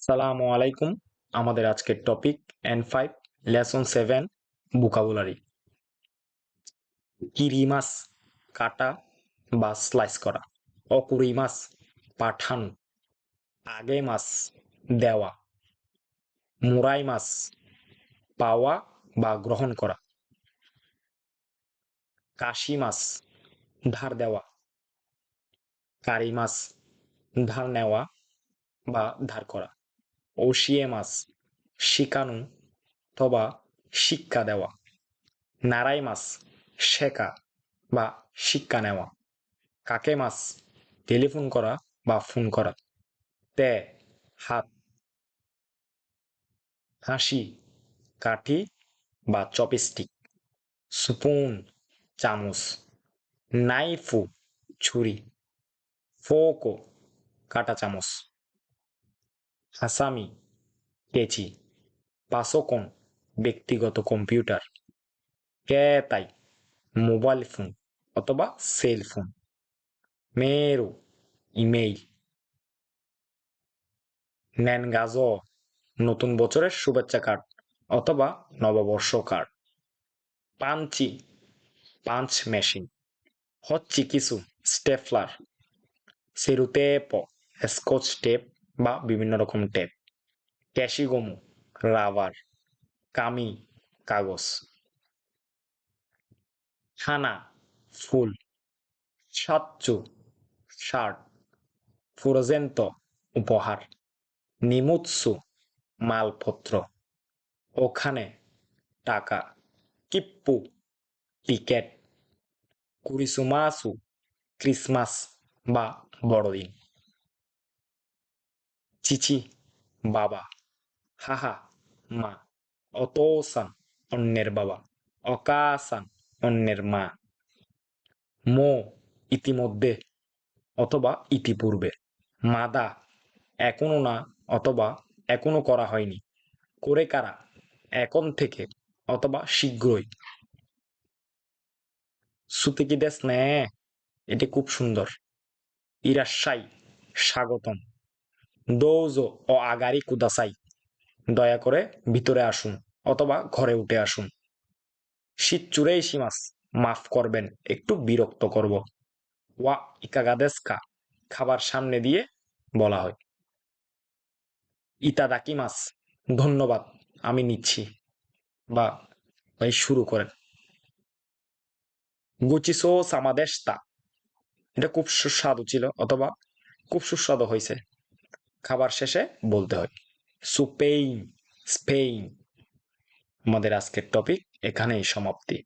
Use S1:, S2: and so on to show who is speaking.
S1: আসসালামু আলাইকুম। আমাদের আজকের টপিক N5 লেসন 7 ভোকাবুলারি। কিরিমাস কাটা বা স্লাইস করা, অকুরিমাস পাঠানো, আগেমাস দেওয়া, মুরাইমাস পাওয়া বা গ্রহণ করা, কাশিমাস ধার দেওয়া, কারিমাস ধার নেওয়া বা ধার করা, ওশিয়েমাস শিখানো অথবা শিক্ষা দেওয়া, নারাইমাস শেখা বা শিক্ষা নেওয়া, কাকেমাস টেলিফোন করা বা ফোন করা, তে হাত, হাসি কাঠি বা চপস্টিক, স্পুন চামচ, নাইফু ছুরি, ফোকো কাটা চামচ, হাসামি কেচি, পাসোকন ব্যক্তিগত কম্পিউটার, কেতাই মোবাইল ফোন অথবা সেল ফোন, মেরু ইমেইল, নেনগাজ নতুন বছরের শুভেচ্ছা কার্ড অথবা নববর্ষ কার্ড, পাঞ্চি পাঞ্চ মেশিন, হচ্ছি কিছু স্টেপলার, সেরুতেপ স্কচ টেপ বা বিভিন্ন রকম টেপ, ক্যাশিগোমু রাবার, কামি কাগজ, হানা ফুল, সাচ্চু শার্ট, ফুরোজেন্ত উপহার, নিমুৎসু মালপত্র, ওখানে টাকা, কিপ্পু টিকেট, কুরিসুমাসু ক্রিসমাস বা বড়দিন, চিচি বাবা, হাহা মা, অতোসান অন্যের বাবা, অকাসান অন্যের মা, মো ইতিমধ্যে অথবা ইতিপূর্বে, মাদা এখনো না অথবা এখনো করা হয়নি, করে কারা এখন থেকে অথবা শীঘ্রই, সুতিকি দেস নে এটি খুব সুন্দর, ইরাশ্বাই স্বাগতম, দৌজো ও আগারি কুদাসাই দয়া করে ভিতরে আসুন অথবা ঘরে উঠে আসুন, শীত চুরেই সীমাস মাফ করবেন একটু বিরক্ত করব, ওয়া ইকাগাদেস্কা খাবার সামনে দিয়ে বলা হয়, ইতাদাকিমাস ধন্যবাদ আমি নিচ্ছি বা ভাই শুরু করেন, গুচিসো সামাদেশতা এটা খুব সুস্বাদু ছিল অথবা খুব সুস্বাদু হয়েছে, খাবার শেষে বলতে হয়, সুপেইন স্পেইন। আমাদের আজকের টপিক এখানেই সমাপ্তি।